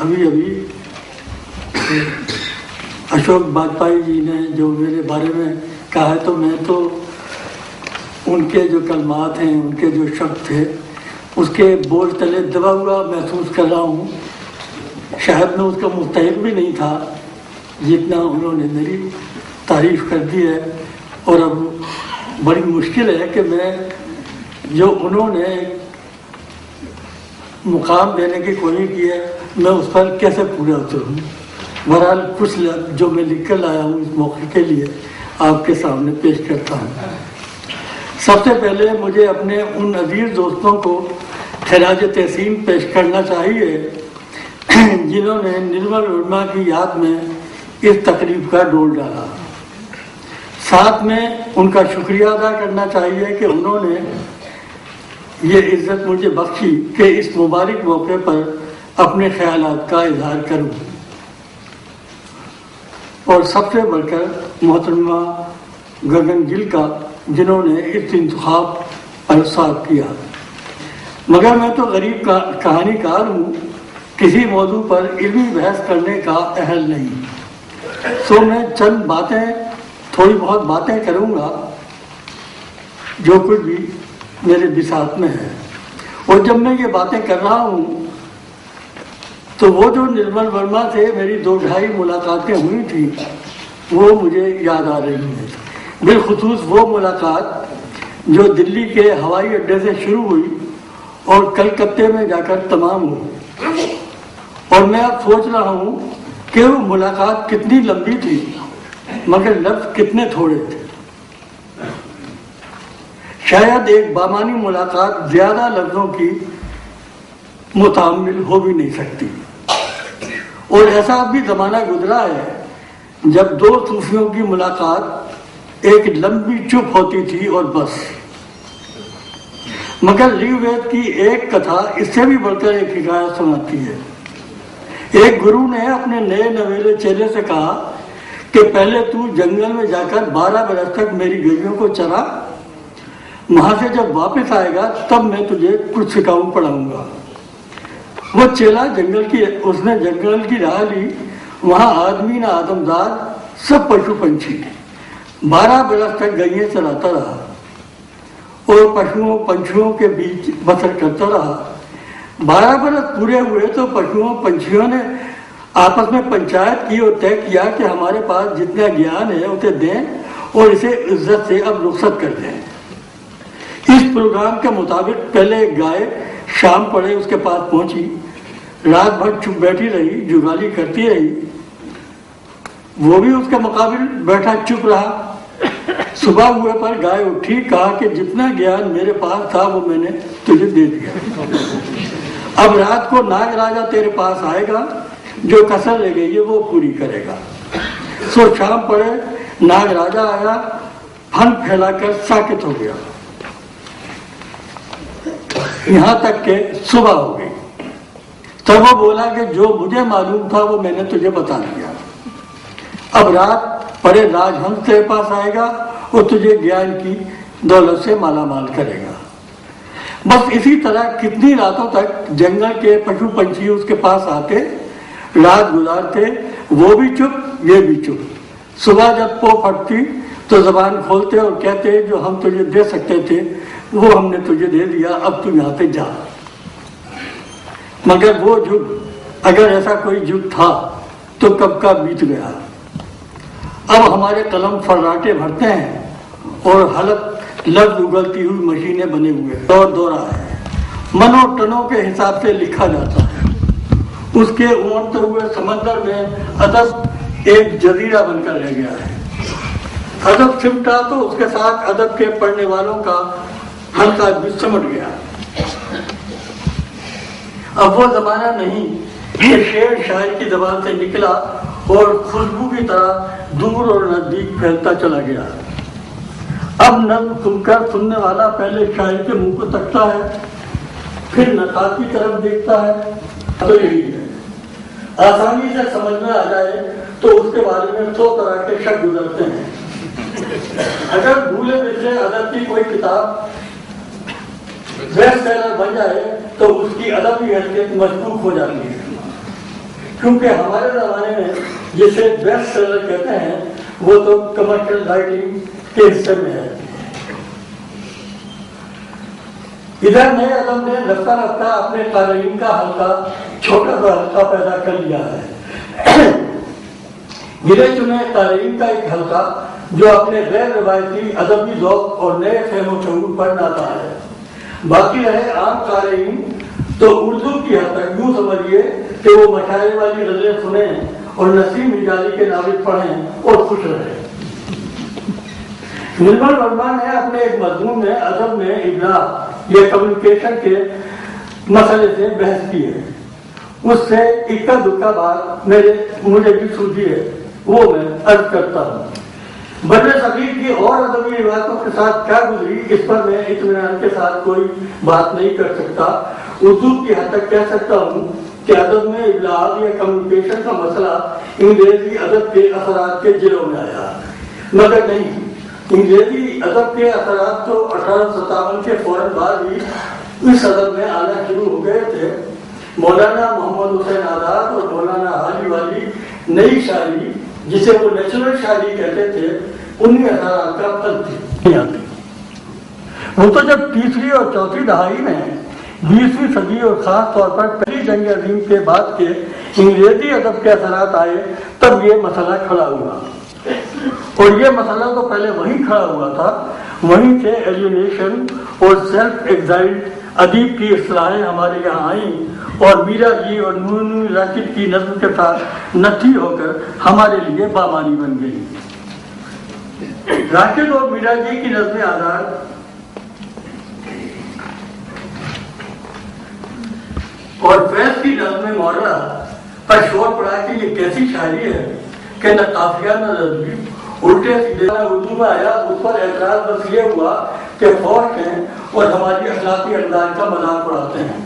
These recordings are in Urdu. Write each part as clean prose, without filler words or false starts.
ابھی اشوک واجپئی جی نے جو میرے بارے میں کہا ہے، تو میں تو ان کے جو کلمات ہیں، ان کے جو شبد تھے، اس کے بوجھ تلے دبا ہوا محسوس کر رہا ہوں۔ شاید میں اس کا مستحق بھی نہیں تھا جتنا انہوں نے میری تعریف کر دی ہے، اور اب بڑی مشکل ہے کہ میں جو انہوں نے مقام دینے کی کوشش کی ہے، میں اس پر کیسے پورا اتروں۔ بہرحال کچھ لفظ جو میں لکھ کر لایا ہوں اس موقع کے لیے آپ کے سامنے پیش کرتا ہوں۔ سب سے پہلے مجھے اپنے ان عزیز دوستوں کو خراج تحسین پیش کرنا چاہیے جنہوں نے نرمل ورما کی یاد میں اس تقریب کا ڈول ڈالا۔ ساتھ میں ان کا شکریہ ادا کرنا چاہیے کہ انہوں نے یہ عزت مجھے بخشی کہ اس مبارک موقع پر اپنے خیالات کا اظہار کروں، اور سب سے بڑھ کر محترمہ گگن گل کا، جنہوں نے اس انتخاب پر ساتھ کیا۔ مگر میں تو غریب کہانی کار ہوں، کسی موضوع پر علمی بحث کرنے کا اہل نہیں، سو میں چند تھوڑی بہت باتیں کروں گا جو کچھ بھی میرے بساط میں ہے۔ اور جب میں یہ باتیں کر رہا ہوں تو وہ جو نرمل ورما سے میری 2-2.5 ملاقاتیں ہوئی تھیں وہ مجھے یاد آ رہی ہیں، بالخصوص وہ ملاقات جو دلی کے ہوائی اڈے سے شروع ہوئی اور کلکتے میں جا کر تمام ہوئی۔ اور میں اب سوچ رہا ہوں کہ وہ ملاقات کتنی لمبی تھی مگر لفظ کتنے تھوڑے تھے۔ شاید ایک بامانی ملاقات زیادہ لفظوں کی متحمل ہو بھی نہیں سکتی، اور ایسا بھی زمانہ گزرا ہے جب 2 صوفیوں کی ملاقات ایک لمبی چپ ہوتی تھی اور بس۔ مگر ریگ وید کی ایک کتھا اس سے بھی بڑھ کر ایک حکایت سناتی ہے۔ ایک گرو نے اپنے نئے نویلے چیلے سے کہا کہ پہلے تو جنگل میں جا کر 12 برس تک میری گئیوں کو چرا، وہاں سے جب واپس آئے گا تب میں تجھے کچھ سکھاؤں پڑھاؤں گا۔ وہ چیلا جنگل کی راہ لی، وہاں آدمی نہ آدمزاد، سب پشو پنچھی، 12 برس تک گئییں چراتا رہا اور پشوؤں پنچھیوں کے بیچ بسر کرتا رہا۔ 12 برس پورے ہوئے تو پشوؤں پنچھیوں نے آپس میں پنچایت کی اور طے کیا کہ ہمارے پاس جتنا گیان ہے اسے دیں اور اسے عزت سے اب رخصت کر دیں۔ اس پروگرام کے مطابق پہلے ایک گائے شام پڑے اس کے پاس پہنچی، رات بھر چپ بیٹھی رہی، جگالی کرتی رہی، وہ بھی اس کے مقابل بیٹھا چپ رہا۔ صبح ہوئے پر گائے اٹھی، کہا کہ جتنا گیان میرے پاس تھا وہ میں نے تجھے دے دیا، اب رات کو ناگ راجا تیرے پاس آئے گا، جو کسر رہ گئی ہے وہ پوری کرے گا۔ سو شام پڑے، ناگ راجا آیا، پھن پھیلا کر ساکت ہو گیا، یہاں تک کہ صبح ہو گئی۔ تب وہ بولا کہ جو مجھے معلوم تھا وہ میں نے تجھے بتا دیا، اب رات پڑے راج ہنس تیرے پاس آئے گا اور تجھے گیان کی دولت سے مالا مال کرے گا۔ بس اسی طرح کتنی راتوں تک جنگل کے پشو پنچھی اس کے پاس آتے، رات گزارتے، وہ بھی چپ یہ بھی چپ۔ صبح جب پو پھٹتی تو زبان کھولتے اور کہتے جو ہم تجھے دے سکتے تھے وہ ہم نے تجھے دے دیا، اب تو یہاں سے جا۔ مگر وہ جگ، اگر ایسا کوئی جگ تھا تو کب کا بیت گیا۔ اب ہمارے قلم فراٹے بھرتے ہیں اور حلق لفظ اگلتی ہوئی مشینیں بنے ہوئے دورہ ہے، منو ٹنوں کے حساب سے لکھا جاتا ہے۔ اس کے امڑتے ہوئے سمندر میں ادب ایک جزیرہ بن کر رہ گیا ہے۔ ادب سمٹا تو اس کے ساتھ ادب کے پڑھنے والوں کا حلقہ بھی سمٹ گیا۔ اب وہ زمانہ نہیں کہ شعر شاعر کی زبان سے نکلا اور خوشبو کی طرح دور اور نزدیک پھیلتا چلا گیا۔ اب نظم سن کر سننے والا پہلے شاعر کے منہ کو تکتا ہے، پھر نقاد کی طرف دیکھتا ہے۔ تو یہی ہے، آسانی سے سمجھ میں آ جائے تو اس کے بارے میں 100 طرح کے شک گزرتے ہیں۔ اگر بھولے بسرے ادب کی کوئی کتاب بیسٹ سیلر بن جائے تو اس کی ادبی حیثیت مشکوک ہو جاتی ہے۔ کیونکہ ہمارے زمانے میں جسے بیسٹ سیلر کہتے ہیں وہ تو کمرشل رائٹنگ کے حصے میں ہے. ادھر نئے ادب نے رفتہ رفتہ اپنے قارئین کا حلقہ چھوٹا سا حلقہ پیدا کر لیا ہے. گرے چنے قارئین کا ایک حلقہ جو اپنے غیر روایتی ادبی ذوق اور نئے فہم و شعور پر ناتا ہے. باقی رہے عام قارئین تو اردو کی حد تک یوں سمجھیے کہ وہ مشاعرے والی غزلیں سنیں اور نسیم حجازی کے ناول پڑھیں اور خوش رہیں. نرمل ورما نے اپنے ایک مضمون میں ادب میں ابلاغ یا کمیونیکیشن کے مسئلے سے بحث کی ہے. اس سے اکا دکا بات مجھے بھی سوچی ہے، وہ میں عرض کرتا ہوں. بر صغیر کی اور ادبی روایتوں کے ساتھ کیا گزری اس پر میں اطمینان کے ساتھ کوئی بات نہیں کر سکتا. اردو کی حد تک کہہ سکتا ہوں کہ ادب میں ابلاغ یا کمیونیکیشن کا مسئلہ انگریزی ادب کے اثرات کے جلوں میں آیا، مگر نہیں. انگریزی ادب کے اثرات تو 1857 کے فوراً بعد ہی اس ادب میں آنا شروع ہو گئے تھے. مولانا محمد حسین آزاد اور مولانا حاجی والی نئی شاعری جسے وہ نیچرل شاعری کہتے تھے انہی اثرات کا پھل تھی. وہ تو جب تیسری اور چوتھی دہائی میں 20ویں صدی اور خاص طور پر پہلی جنگ عظیم کے بعد کے انگریزی ادب کے اثرات آئے تب یہ مسئلہ کھڑا ہوا. اور یہ مسئلہ تو پہلے وہیں کھڑا ہوا تھا. وہیں سے ایلینیشن اور سیلف ایگزائل ادیب کی اصطلاحیں ہمارے یہاں آئیں اور میرا جی اور نور راشد کی نظم کے ساتھ نتھی ہو کر ہمارے لیے بامانی بن گئی. راشد اور میرا جی کی نظم آزاد اور فیض کی نظم مورا پر شور پڑا کہ یہ کیسی شاعری ہے کہ نہ قافیہ نہ نظمی، الٹے سیدھے اردو میں آیا. اس پر اعتراض بس یہ ہوا کہ فوج ہیں اور ہماری اخلاقی اقدار کا مذاق اڑاتے ہیں.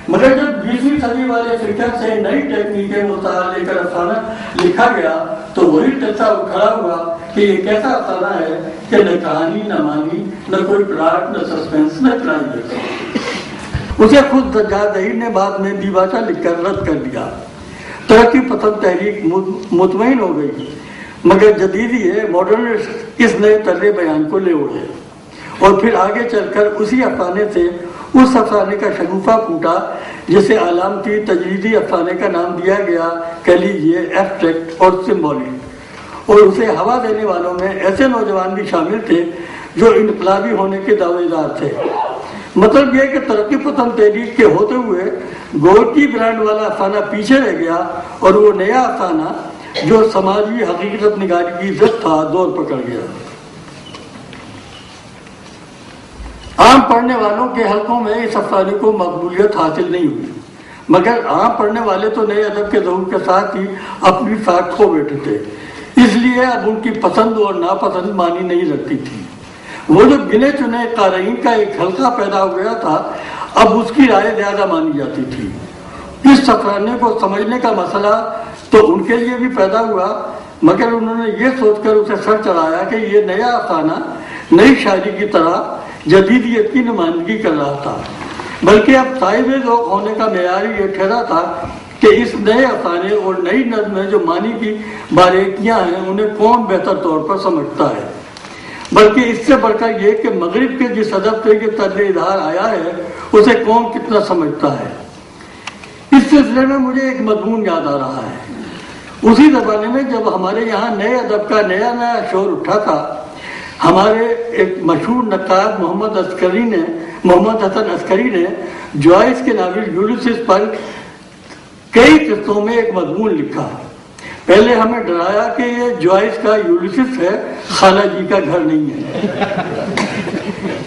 مگر جب 20ویں صدی والے فکر سے نئی ٹیکنیکیں مستعار لے کر افسانہ لکھا گیا تو وہی ٹچا کھڑا ہوا کہ یہ کیسا افسانہ ہے کہ نہ کہانی نہ معنی نہ کوئی پلاٹ نہ سسپینس نہ کلائمیکس. اسے خود سجاد ظہیر نے بعد میں دیباچہ لکھ کر رد کر دیا. ترقی پسند تحریک مطمئن ہو گئی مگر جدیدی ہے ماڈرنسٹ اس نئے طرز بیان کو لے اڑے اور پھر آگے چل کر اسی افسانے سے اس افسانے کا شگوفہ پھوٹا جسے علامتی تجریدی افسانے کا نام دیا گیا، کہہ لیجیے ایبسٹریکٹ اور سمبولک. اور اسے ہوا دینے والوں میں ایسے نوجوان بھی شامل تھے جو انقلابی ہونے کے دعوے دار تھے. مطلب یہ کہ ترقی پسند تحریک کے ہوتے ہوئے گورکی برانڈ والا افسانہ پیچھے رہ گیا اور وہ نیا افسانہ جو سماجی حقیقت نگاری کی ضد تھا دور پکڑ گیا. عام پڑھنے والوں کے حلقوں میں اس افسانے کو مقبولیت حاصل نہیں ہوئی مگر عام پڑھنے والے تو نئے ادب کے ظہور کے ساتھ ہی اپنی ساکھ کھو بیٹھے تھے. اس لیے اب ان کی پسند اور ناپسند معنی نہیں رکھتی تھی. وہ جو گنے چنے قارئین کا ایک حلقہ پیدا ہو گیا تھا اب اس کی رائے زیادہ مانی جاتی تھی. اس افسانے کو سمجھنے کا مسئلہ تو ان کے لیے بھی پیدا ہوا مگر انہوں نے یہ سوچ کر اسے سر چڑھایا کہ یہ نیا افسانہ نئی شاعری کی طرح جدیدیت کی نمائندگی کر رہا تھا. بلکہ اب صاحب ذوق ہونے کا معیار یہ ٹھہرا تھا کہ اس نئے افسانے اور نئی نظم میں جو معنی کی باریکیاں ہیں انہیں کون بہتر طور پر سمجھتا ہے. بلکہ اس سے بڑھ کر یہ کہ مغرب کے جس ادب سے یہ طرز اظہار آیا ہے اسے کون کتنا سمجھتا ہے. اس سلسلے میں مجھے ایک مضمون یاد آ رہا ہے. اسی زمانے میں جب ہمارے یہاں نئے ادب کا نیا شور اٹھا تھا ہمارے ایک مشہور نقاد محمد حسن عسکری نے جوائس کے ناول یولیسس پر کئی قسطوں میں ایک مضمون لکھا. پہلے ہمیں ڈرایا کہ یہ جوائس کا یولیسس ہے، خالہ جی کا گھر نہیں ہے.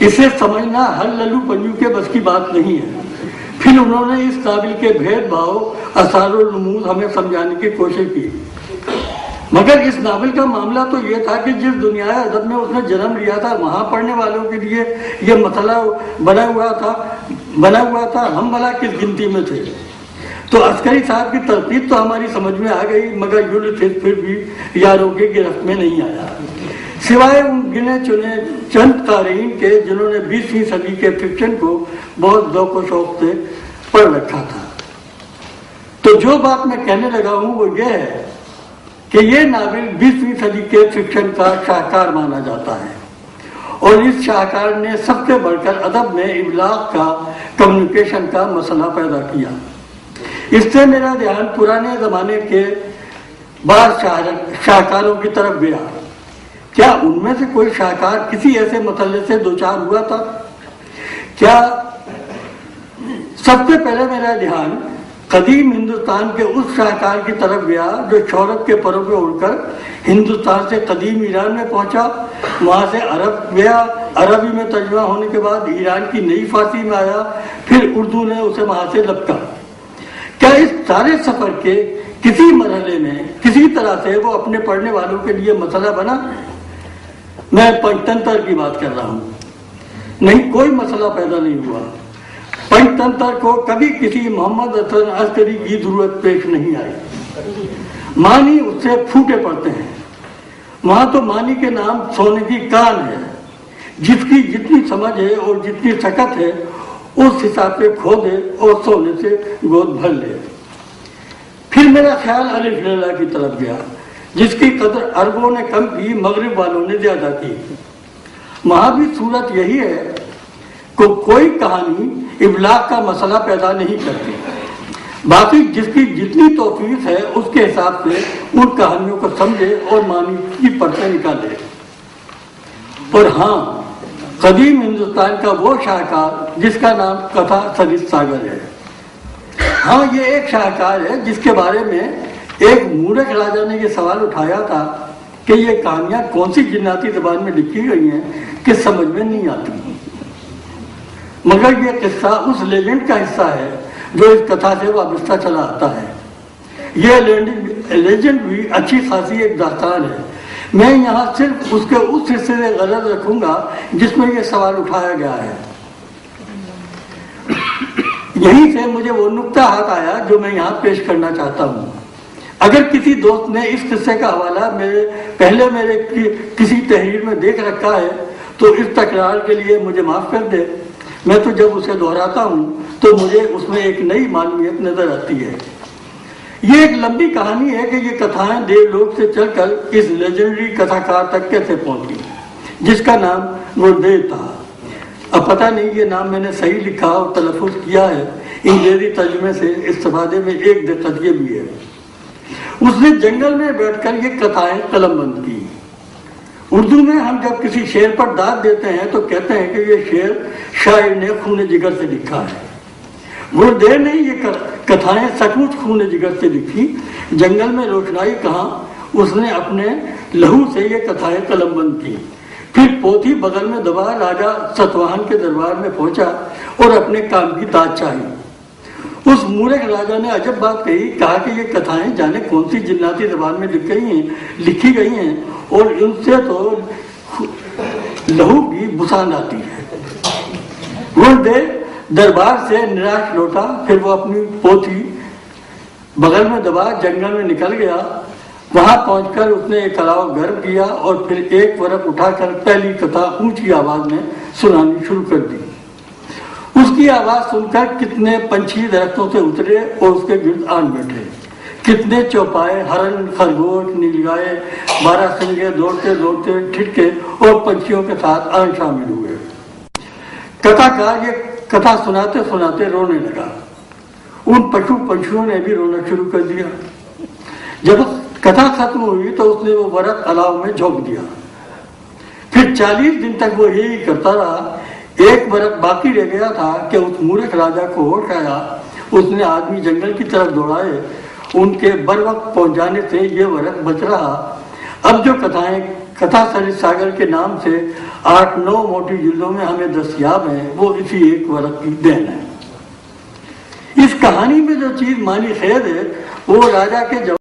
اسے سمجھنا ہر للو پنجو کے بس کی بات نہیں ہے. پھر انہوں نے اس ناول کے بھید بھاؤ اثار و رموز ہمیں سمجھانے کی کوشش کی. مگر اس ناول کا معاملہ تو یہ تھا کہ جس دنیا ادب میں اس نے جنم لیا تھا وہاں پڑھنے والوں کے لیے یہ مسئلہ بنا ہوا تھا ہم بھلا کس گنتی میں تھے. تو عسکری صاحب کی ترتیب تو ہماری سمجھ میں آ گئی مگر یولیسس پھر بھی یاروں کی گرفت میں نہیں آیا سوائے ان گنے چنے چند قارئین کے جنہوں نے 20ویں صدی کے فکشن کو بہت ذوق و شوق سے پڑھ رکھا تھا. تو تو جو بات میں کہنے لگا ہوں وہ یہ ہے کہ یہ ناول 20ویں صدی کے فکشن کا شاہکار مانا جاتا ہے، اور اس شاہکار نے سب سے بڑھ کر ادب میں ابلاغ کا، کمیونیکیشن کا مسئلہ پیدا کیا۔ اس سے میرا دھیان پرانے زمانے کے بعض شاہکاروں کی طرف گیا۔ کیا ان میں سے کوئی شاہکار کسی ایسے مسئلے سے دوچار ہوا تھا؟ کیا سب سے پہلے میرا دھیان قدیم ہندوستان کے اس شاہکار کی طرف گیا جو شہرت کے پروں پہ اڑ کر ہندوستان سے قدیم ایران میں پہنچا، وہاں سے عرب گیا، عربی میں ترجمہ ہونے کے بعد ایران کی نئی فارسی میں آیا، پھر اردو نے اسے وہاں سے لپکا۔ کیا اس سارے سفر کے کسی مرحلے میں کسی طرح سے وہ اپنے پڑھنے والوں کے لیے مسئلہ بنا؟ میں پنچتنتر کی بات کر رہا ہوں۔ نہیں، کوئی مسئلہ پیدا نہیں ہوا۔ پنچتنتر کو کبھی کسی محمد حسن عسکری کی ضرورت پیش نہیں آئی۔ معنی اس سے پھوٹے پڑتے ہیں۔ وہاں تو معنی کے نام سونے کی کان ہے، جس کی جتنی سمجھ ہے اور جتنی سکت ہے اس حساب سے کھو دے اور سونے سے گود بھر لے۔ پھر میرا خیال الف لیلا کی طرف گیا، جس کی قدر عربوں نے کم کی، مغرب والوں نے زیادہ کی۔ وہاں بھی صورت یہی ہے کہ کوئی کہانی ابلاغ کا مسئلہ پیدا نہیں کرتی، باقی جس کی جتنی توفیق ہے اس کے حساب سے ان کہانیوں کو سمجھے اور معنی کی پرتیں نکالے۔ اور ہاں، قدیم ہندوستان کا وہ شاہکار جس کا نام کتھا سرس ساگر ہے، ہاں یہ ایک شاہکار ہے جس کے بارے میں ایک مورکھ راجا نے یہ سوال اٹھایا تھا کہ یہ کہانیاں کون سی جناتی زبان میں لکھی گئی ہیں کہ سمجھ میں نہیں آتی، مگر یہ قصہ اس لیجنڈ کا حصہ ہے جو اس کتھا سے وابستہ چلا آتا ہے۔ یہ لیجنڈ بھی اچھی خاصی ایک داستان ہے۔ میں یہاں صرف اس کے اس حصے سے غرض رکھوں گا جس میں یہ سوال اٹھایا گیا ہے۔ یہیں سے مجھے وہ نقطہ ہاتھ آیا جو میں یہاں پیش کرنا چاہتا ہوں۔ اگر کسی دوست نے اس قصے کا حوالہ میرے کسی تحریر میں دیکھ رکھا ہے تو اس تکرار کے لیے مجھے معاف کر دے۔ میں تو جب اسے دہراتا ہوں تو مجھے اس میں ایک نئی معلومیت نظر آتی ہے۔ یہ ایک لمبی کہانی ہے کہ یہ کتھائیں دیو لوک سے چل کر اس لیجنڈری کتھاکار تک کیسے پہنچی جس کا نام گردیو تھا۔ اب پتہ نہیں یہ نام میں نے صحیح لکھا اور تلفظ کیا ہے، انگریزی ترجمے سے استفادے میں ایک دقت یہ بھی ہے۔ اس نے جنگل میں بیٹھ کر یہ کتھائیں قلم بند کی۔ اردو میں ہم جب کسی شعر پر داد دیتے ہیں تو کہتے ہیں کہ یہ شعر شاعر نے خون جگر سے لکھا ہے۔ گردیو نے یہ کتھائیں سچ مچ خون جگر سے لکھی۔ جنگل میں روشنائی کہاں، اس نے اپنے لہو سے یہ کتھائیں قلم بند کی۔ پھر پوتھی بغل میں دبا راجا ستواہن کے دربار میں پہنچا اور اپنے کام کی داد چاہی۔ اس مورکھ راجا نے عجب بات کہی، کہا کہ یہ کتھائیں جانے کون سی جناتی زبان میں لکھی گئی ہیں اور ان سے تو لہو کی بسان آتی ہے۔ گردیو دربار سے نراش لوٹا، پھر وہ اپنی پوتھی بغل میں دبا جنگل میں نکل گیا۔ وہاں پہنچ کر اس نے ایک کلاؤ گرم کیا اور پھر ایک ورق اٹھا کر پہلی کتھا اونچی آواز میں سنانی شروع کر دی۔ اس کی آواز سن کر کتنے پنچھی درختوں سے اترے اور اس کے گرد آن بیٹھے۔ کتنے چوپائے، ہرن، خرگوش، نیلگائے، بارہ سنگے دوڑتے دوڑتے ٹھٹکے اور پنچھیوں کے ساتھ آن شامل ہوئے۔ کتھاکار یہ کتھا سناتے سناتے رونے لگا۔ ان پنچھیوں نے بھی رونا شروع کر دیا۔ جب کتھا ختم ہوئی تو اس نے وہ ورق الاؤ میں جھونک دیا۔ پھر 40 دن تک وہ یہی کرتا رہا۔ ایک ورق باقی رہ گیا تھا کہ اس مورکھ راجا کو ہوش آیا۔ اس نے آدمی جنگل کی طرف دوڑائے، ان کے بر وقت پہنچ جانے سے یہ ورق بچ رہا۔ اب جو کتھائیں کتھا سرس ساگر کے نام سے 8-9 موٹی جلدوں میں ہمیں دستیاب ہیں وہ اسی ایک ورق کی دین ہے۔ اس کہانی میں جو چیز معنی خیز ہے وہ راجا کے